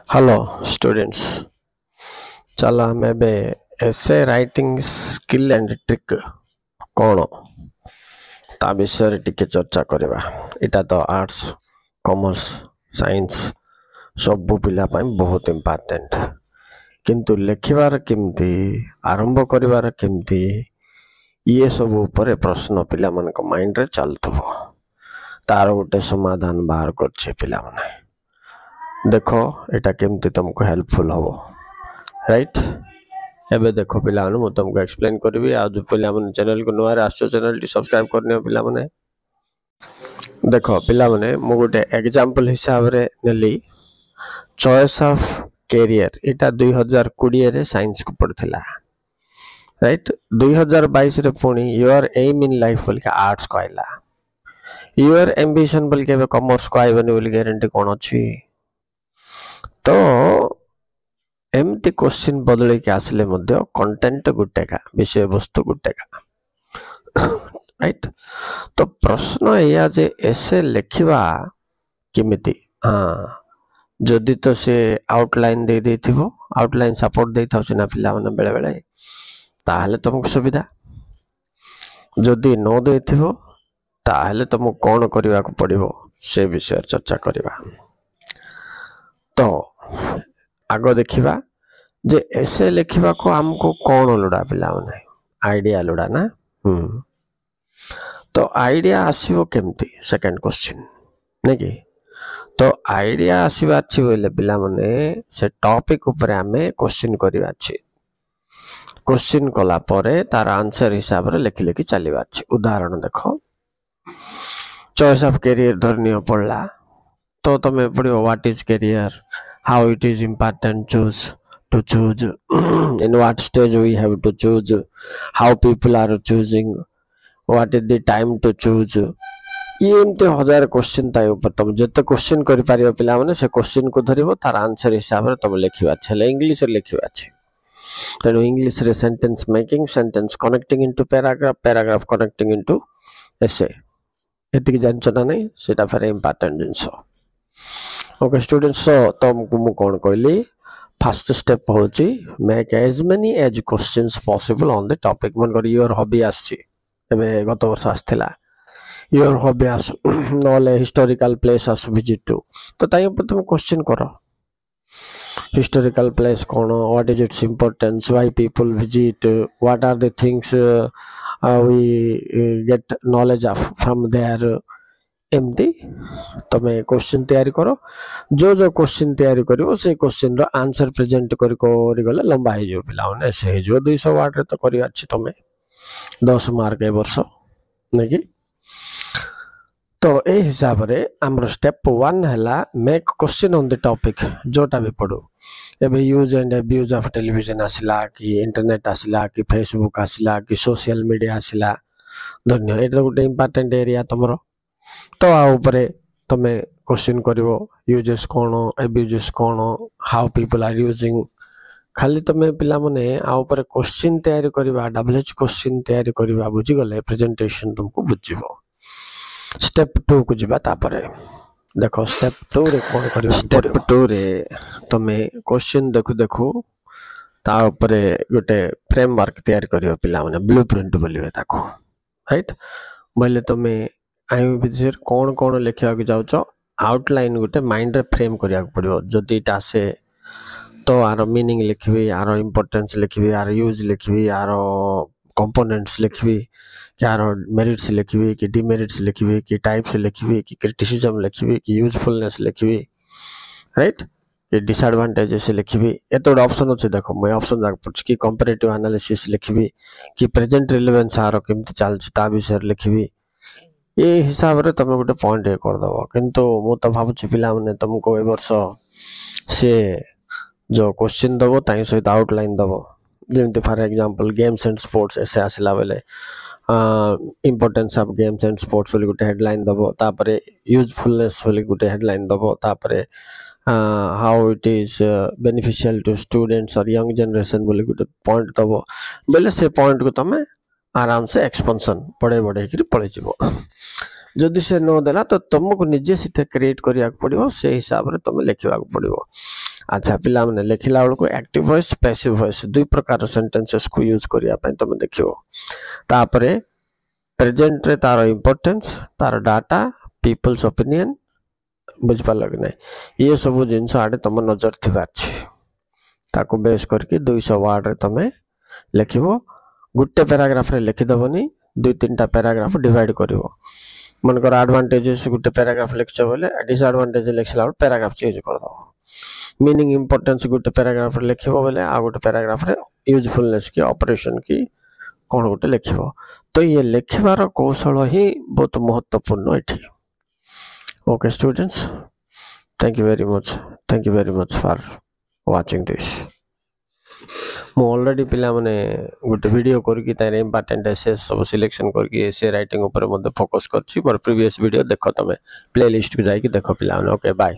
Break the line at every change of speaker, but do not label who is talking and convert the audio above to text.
Hello students, चलो हम एबे essay writing skill and trick कौन ता विषय टिके चर्चा करवा। इटा तो आर्ट्स कॉमर्स साइंस सब पिला पाई बहुत इम्पोर्टेंट, किंतु लिखिबार केमती आरंभ करिवार केमती ये सब ऊपर प्रश्न पिला मन को माइंड रे चलथबो, तार गोटे समाधान बाहर करछे पिला माने। देखो एटा केमती तुमको हेल्पफुल हबो, राइट। एबे देखो पिला माने मु तुमको एक्सप्लेन करबी। आ जो पिला माने चैनल को नया आसो चैनल टी सब्सक्राइब करने पिला माने। देखो पिला माने मु गोटे एग्जांपल हिसाब रे नेली चॉइस ऑफ कैरियर। एटा 2020 रे साइंस को पढ़थिला, राइट। 2022 रे पुणी योर एम इन लाइफ बोल के आर्ट्स को आइला। योर एम्बिशन बोल के कॉमर्स को आइबनी बोल गारंटी कोन अछि। तो एमती क्वेश्चन बदल के आसले मध्य कंटेंट गुटेका विषय वस्तु गुटेका, राइट। तो प्रश्न या जे ऐसे लिखिबा किमिति। हाँ, जदि तो से आउटलाइन दे देथिबो, आउटलाइन सपोर्ट दे थाउ ना पिला माने बेले बेले, ताहले तुमको सुविधा। जदि न देथिबो ताहले तुमको कोन करिवा को पड़िबो से विषय चर्चा करिवा। तो आगो देखिबा जे ऐसे लिखिबा को हमको कौन लोड़ा पिला माने आइडिया लोड़ा ना। तो आइडिया आसीबो केमती सेकंड क्वेश्चन नै कि। तो आइडिया आसीबा अछि बोले पिला माने से टॉपिक ऊपर हमें क्वेश्चन करिवा अछि। क्वेश्चन कला परे तार आंसर हिसाब रे लिखि लिखि चलिबा अछि। उदाहरण देखो, चॉइस ऑफ कैरियर धरनियो पड़ला तो तमे पड़ियो what is career, how it is important to choose in what stage we have to choose, how people are choosing, what is the time to choose। ये एमते हजार क्वेश्चन ताय ऊपर तुम जते क्वेश्चन करि पारियो पिला माने से क्वेश्चन को धरिबो, तार आंसर हिसाब रे तुम लिखिबा छले। इंग्लिश रे लिखिबा छे तेणु इंग्लिश रे sentence making, sentence connecting into paragraph, paragraph connecting into essay. एतिक जानछ ना नहीं, सेटा फेर important things. Okay students, so तुमको मु कोन कहली, फर्स्ट स्टेप होची make as many as questions possible on the topic. मन कर योर हॉबी आछि, एबे गत वर्ष आस्थिला योर हॉबी आस नले हिस्टोरिकल प्लेस आस विजिट टू। तो ताई ऊपर तुम क्वेश्चन करो, हिस्टोरिकल प्लेस कोन, what is its importance, why people visit, what are the things we get knowledge of from there. एमती तमे क्वेश्चन तैयारी करो। जो जो क्वेश्चन तैयारी करिवो से क्वेश्चन रो आंसर प्रेजेंट करी गले लंबा हे जो पिला ने से हे जो 200 वर्ड रे तो करी अछि तमे 10 मार्क ए वर्ष नै कि। तो ए हिसाब रे हमर स्टेप 1 हला make question on the topic. जोटा भी पढो, एबे use and abuse of television आसिला कि इंटरनेट आसिला कि फेसबुक आसिला कि सोशल मीडिया आसिला, धन्य एटा गोटे इंपोर्टेंट एरिया तमरो। तो आ ऊपरे तमे क्वेश्चन करिवो यूजेस कोन, अब्यूजेस कोन, हाउ पीपल आर यूजिंग। खाली तमे पिला माने आ ऊपर क्वेश्चन तैयारी करबा, डबलएच क्वेश्चन तैयारी करबा बुझी गले प्रेजेंटेशन तुमको बुझिबो। स्टेप 2 को जिबा तापरे देखो स्टेप 2 रे कोन करिवो। स्टेप 2 रे तमे क्वेश्चन देखु देखु ता ऊपरे गोटे फ्रेमवर्क तैयारी करिवो पिला माने, ब्लूप्रिंट बोलिबे ताको, राइट। बोले तमे आई विषय कौन कौन लिखा जाऊच आउटलाइन गोटे माइंड रे फ्रेम करिया पड़ियो। जदि इटा से तो आर मीनिंग लिखबी, आर इंपोर्टेंस लिखबी, आर यूज लिखबी, आर कंपोनेंट्स लिखबी, कि आर मेरिट्स लिखबी कि डिमेरिट्स लिखबी, कि टाइप्स लिखबी, कि क्रिटिसिज्म लिखबी, कि यूजफुलनेस लिखबी, राइट, कि डिसएडवांटेजेस लिखबी। एतोड ऑप्शन अछि देखो, मैं ऑप्शन जाक पछ कि कंपैरेटिव एनालिसिस लिखबी, कि प्रेजेंट रिलेवेंस आर केमति चलछि ता विषय लिखबी। ये हिसाब रे तमे गोटे पॉइंट ए कर दबो। किंतु मु तो भाबुछि पिला माने तुमको ए वर्ष से जो क्वेश्चन दबो ताई सहित आउटलाइन दबो। जेमति for example games and sports ऐसे आसिला बेले importance of games and sports बोली गोटे हेडलाइन दबो, तापरे यूजफुलनेस बोली गोटे हेडलाइन दबो, तापरे how it is beneficial to students और यंग जनरेशन बोली गोटे पॉइंट दबो। बेले से पॉइंट को तमे आराम से एक्सपेंशन पड़े बढ़े कि पड़े जीवो। जदि से न देला तो तुमको निजे सीटे क्रिएट करिया पड़िवो, से हिसाब रे तुम लिखिबा पड़िवो। अच्छा पिला माने लिखिला बेलू एक्टिव वॉइस पैसिव वॉइस दुई प्रकार सेंटेंसेस को यूज करिया पय तुम देखियो तापरे प्रेजेंट रे तार इंपोर्टेंस तार डाटा पीपल्स ओपिनियन बुझ पाल कि नहीं ये सब जिनस आडे तुम नजर थिबार छी ताको बेस करके 200 वर्ड रे तमे लिखिबो गुटे पैराग्राफ रे लिखि दबनी दुई तीनटा पैराग्राफ डिवाइड करिवो मनकर एडवांटेजेस गुटे पैराग्राफ लिखछ बोले डिसएडवांटेज लिखला पैराग्राफ चेंज कर दो मीनिंग इंपोर्टेंस गुटे पैराग्राफ रे लिखिबो बोले आ गुटे पैराग्राफ रे यूजफुलनेस की ऑपरेशन की कोन गुटे लिखिबो तो ये लिखिबार कौशल ही बहुत महत्वपूर्ण एठी okay students thank you very much for watching this मु ऑलरेडी पिला माने गुटे वीडियो करके तार इंपोर्टेंट एसे सब सिलेक्शन करके एसे राइटिंग ऊपर मध्ये फोकस करछि मोर प्रीवियस वीडियो देखो तमे प्लेलिस्ट को जाई कि देखो पिला ओके बाय।